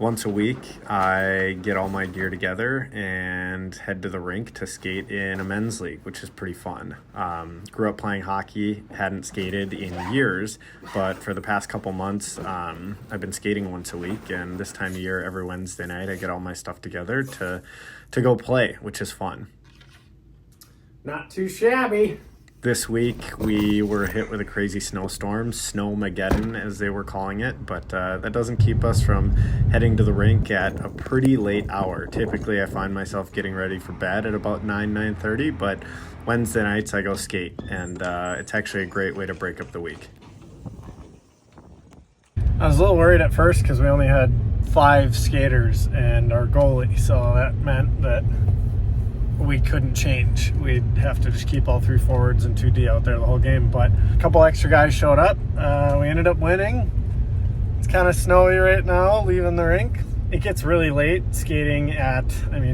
Once a week, I get all my gear together and head to the rink to skate in a men's league, which is pretty fun. Grew up playing hockey, hadn't skated in years, but for the past couple months, I've been skating once a week, and this time of year, every Wednesday night, I get all my stuff together to go play, which is fun. Not too shabby. This week, we were hit with a crazy snowstorm, Snowmageddon as they were calling it, but that doesn't keep us from heading to the rink at a pretty late hour. Typically, I find myself getting ready for bed at about 9:30, but Wednesday nights I go skate, and it's actually a great way to break up the week. I was a little worried at first because we only had 5 skaters and our goalie, so that meant that we couldn't change. We'd have to just keep all 3 forwards and 2D out there the whole game, but a couple extra guys showed up. We ended up winning. It's kind of snowy right now leaving the rink. It gets really late skating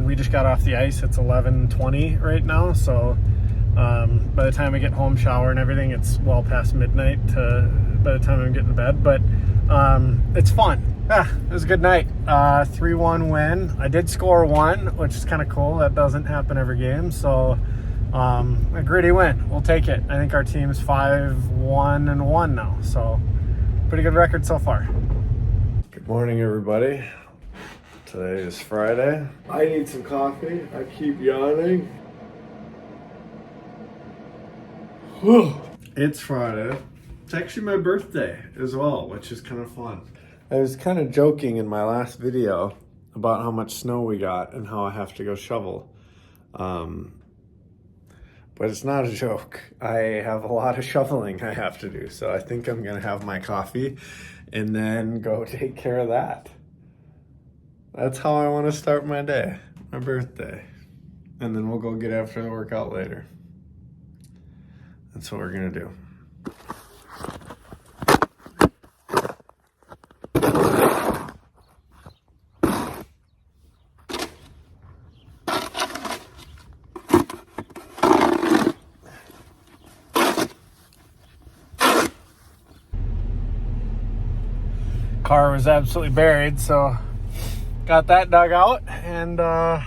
we just got off the ice. It's 11:20 right now, so by the time we get home, shower and everything, it's well past midnight by the time I'm getting to bed, but it's fun. It was a good night. 3-1 win. I did score 1, which is kind of cool. That doesn't happen every game, so a gritty win. We'll take it. I think our team's 5-1-1 now, so pretty good record so far. Good morning, everybody. Today is Friday. I need some coffee. I keep yawning. It's Friday. It's actually my birthday as well, which is kind of fun. I was kind of joking in my last video about how much snow we got and how I have to go shovel. But it's not a joke. I have a lot of shoveling I have to do. So I think I'm going to have my coffee and then go take care of that. That's how I want to start my day, my birthday. And then we'll go get after the workout later. That's what we're going to do. Car was absolutely buried, so got that dug out, and I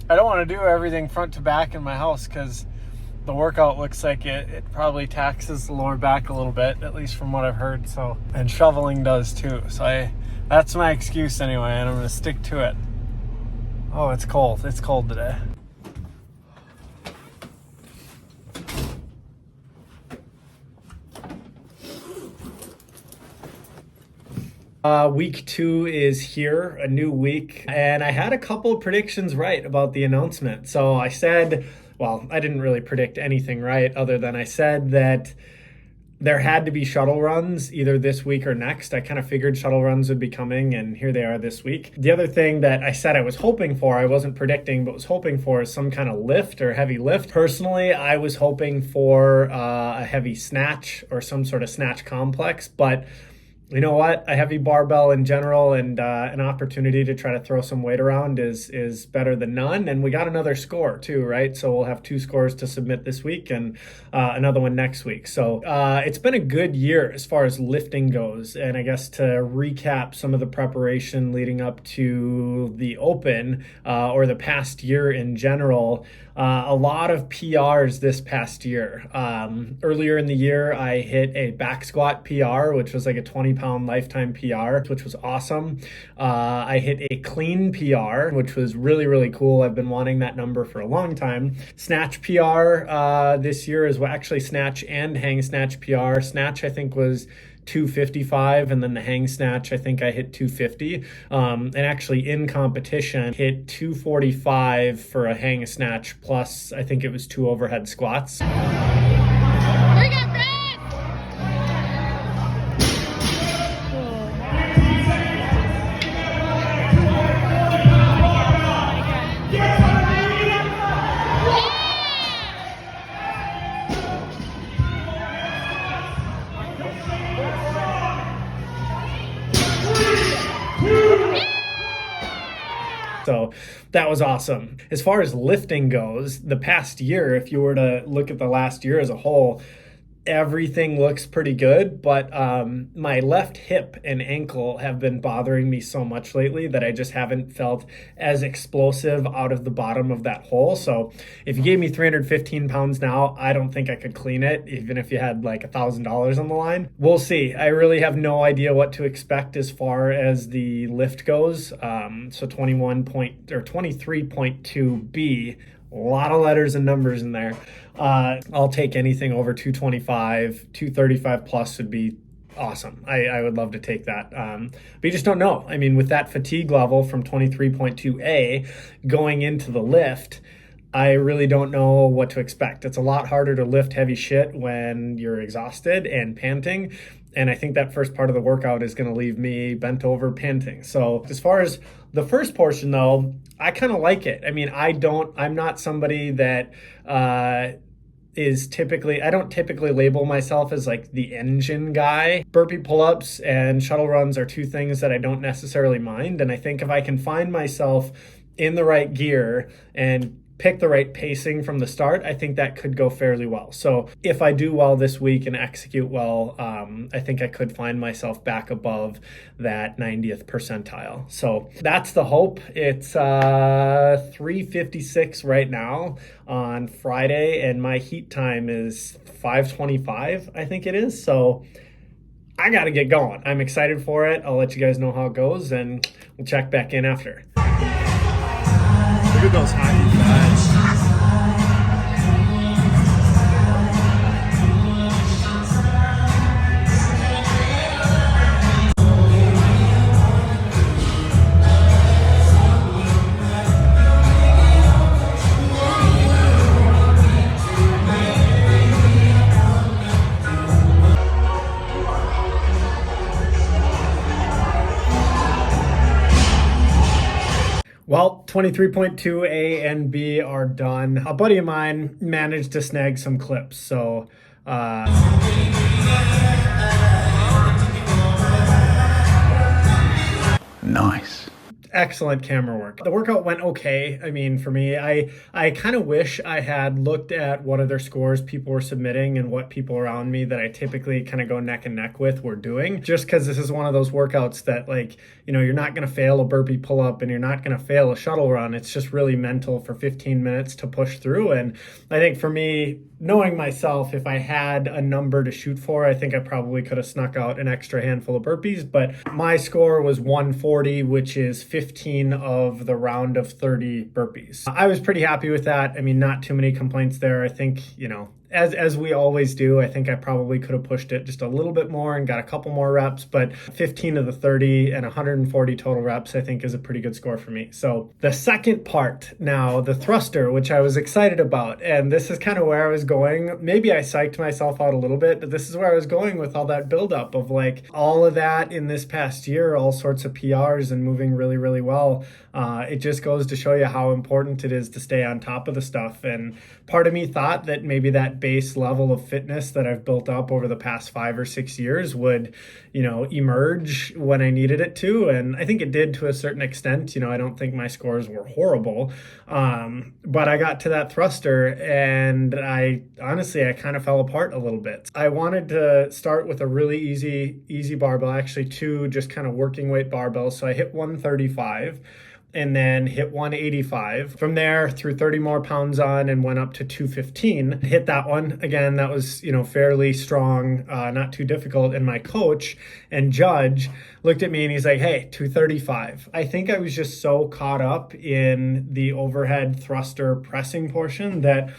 don't want to do everything front to back in my house because the workout looks like it probably taxes the lower back a little bit, at least from what I've heard. So, and shoveling does too. So that's my excuse anyway, and I'm gonna stick to it. Oh, it's cold. It's cold today. Week 2 is here, a new week, and I had a couple of predictions right about the announcement. So I said, well, I didn't really predict anything right other than I said that there had to be shuttle runs either this week or next. I kind of figured shuttle runs would be coming, and here they are this week. The other thing that I said I was hoping for, I wasn't predicting, but was hoping for, is some kind of lift or heavy lift. Personally, I was hoping for a heavy snatch or some sort of snatch complex, but you know what? A heavy barbell in general and an opportunity to try to throw some weight around is better than none. And we got another score too, right? So we'll have 2 scores to submit this week and another one next week. So it's been a good year as far as lifting goes. And I guess to recap some of the preparation leading up to the Open or the past year in general, a lot of PRs this past year. Earlier in the year, I hit a back squat PR, which was like a 20-pound lifetime PR, which was awesome. I hit a clean PR, which was really, really cool. I've been wanting that number for a long time. Snatch PR this year is actually snatch and hang snatch PR. Snatch, I think, was 255, and then the hang snatch, I think I hit 250. And actually in competition, hit 245 for a hang snatch, plus I think it was 2 overhead squats. So that was awesome. As far as lifting goes, the past year, if you were to look at the last year as a whole, everything looks pretty good, but my left hip and ankle have been bothering me so much lately that I just haven't felt as explosive out of the bottom of that hole. So if you gave me 315 pounds now, I don't think I could clean it, even if you had like $1,000 on the line. We'll see. I really have no idea what to expect as far as the lift goes. So 23.2B. A lot of letters and numbers in there. I'll take anything over 225, 235 plus would be awesome. I would love to take that. But you just don't know. I mean, with that fatigue level from 23.2A going into the lift, I really don't know what to expect. It's a lot harder to lift heavy shit when you're exhausted and panting. And I think that first part of the workout is going to leave me bent over panting. So as far as the first portion though, I kind of like it. I mean, I'm not somebody that, I don't typically label myself as like the engine guy. Burpee pull-ups and shuttle runs are two things that I don't necessarily mind. And I think if I can find myself in the right gear and pick the right pacing from the start, I think that could go fairly well. So if I do well this week and execute well, I think I could find myself back above that 90th percentile. So that's the hope. It's 3:56 right now on Friday, and my heat time is 5:25, I think it is. So I got to get going. I'm excited for it. I'll let you guys know how it goes, and we'll check back in after. Look at those hockey guys. Well, 23.2A and B are done. A buddy of mine managed to snag some clips, so Nice. excellent camera work. The workout went okay. I mean, for me, I kind of wish I had looked at what other scores people were submitting and what people around me that I typically kind of go neck and neck with were doing. Just because this is one of those workouts that, like, you know, you're not going to fail a burpee pull-up and you're not going to fail a shuttle run. It's just really mental for 15 minutes to push through. And I think for me, knowing myself, if I had a number to shoot for, I think I probably could have snuck out an extra handful of burpees. But my score was 140, which is 15 of the round of 30 burpees. I was pretty happy with that. I mean, not too many complaints there. I think, you know, as we always do, I think I probably could have pushed it just a little bit more and got a couple more reps, but 15 of the 30 and 140 total reps, I think is a pretty good score for me. So the second part now, the thruster, which I was excited about, and this is kind of where I was going. Maybe I psyched myself out a little bit, but this is where I was going with all that buildup of like all of that in this past year, all sorts of PRs and moving really, really well. It just goes to show you how important it is to stay on top of the stuff. And part of me thought that maybe that base level of fitness that I've built up over the past 5 or 6 years would, you know, emerge when I needed it to. And I think it did to a certain extent. You know, I don't think my scores were horrible. But I got to that thruster and I kind of fell apart a little bit. I wanted to start with a really easy barbell, actually 2 just kind of working weight barbells. So I hit 135. And then hit 185. From there, threw 30 more pounds on and went up to 215. Hit that one. Again, that was, you know, fairly strong, not too difficult. And my coach and judge looked at me and he's like, hey, 235. I think I was just so caught up in the overhead thruster pressing portion that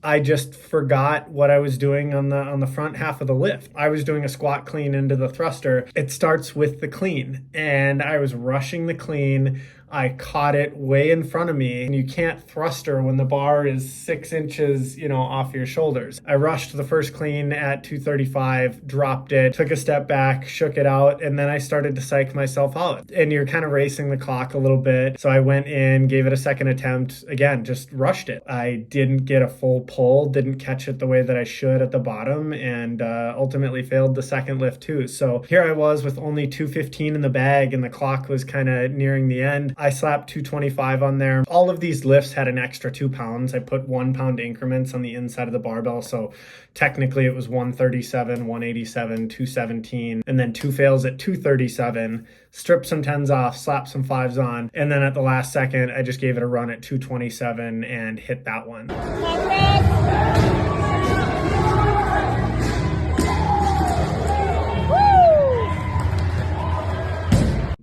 I just forgot what I was doing on the front half of the lift. I was doing a squat clean into the thruster. It starts with the clean and I was rushing the clean. I caught it way in front of me, and you can't thruster when the bar is 6 inches, you know, off your shoulders. I rushed the first clean at 235, dropped it, took a step back, shook it out, and then I started to psych myself out. And you're kind of racing the clock a little bit. So I went in, gave it a second attempt, again, just rushed it. I didn't get a full pull, didn't catch it the way that I should at the bottom, and ultimately failed the second lift too. So here I was with only 215 in the bag, and the clock was kind of nearing the end. I slapped 225 on there. All of these lifts had an extra 2 pounds. I put 1 pound increments on the inside of the barbell. So technically it was 137, 187, 217, and then 2 fails at 237, stripped some 10s off, slapped some 5s on. And then at the last second, I just gave it a run at 227 and hit that one.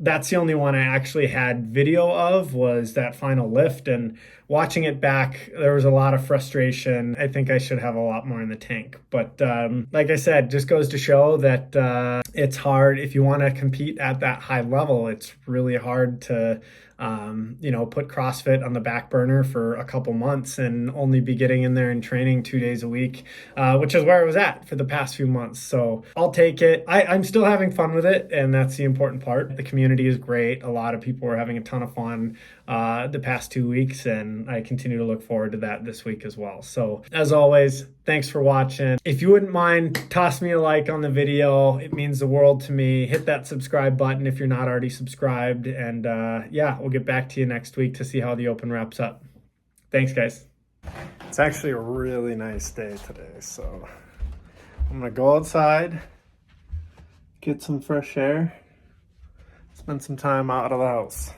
That's the only one I actually had video of, was that final lift, and watching it back, there was a lot of frustration. I think I should have a lot more in the tank. But like I said, just goes to show that it's hard. If you want to compete at that high level, it's really hard to put CrossFit on the back burner for a couple months and only be getting in there and training 2 days a week, which is where I was at for the past few months. So I'll take it. I'm still having fun with it, and that's the important part. The community is great. A lot of people are having a ton of fun the past 2 weeks, and I continue to look forward to that this week as well. So as always, thanks for watching. If you wouldn't mind, toss me a like on the video. It means the world to me. Hit that subscribe button if you're not already subscribed. And yeah, we'll get back to you next week to see how the Open wraps up. Thanks, guys. It's actually a really nice day today, so I'm gonna go outside, get some fresh air, spend some time out of the house.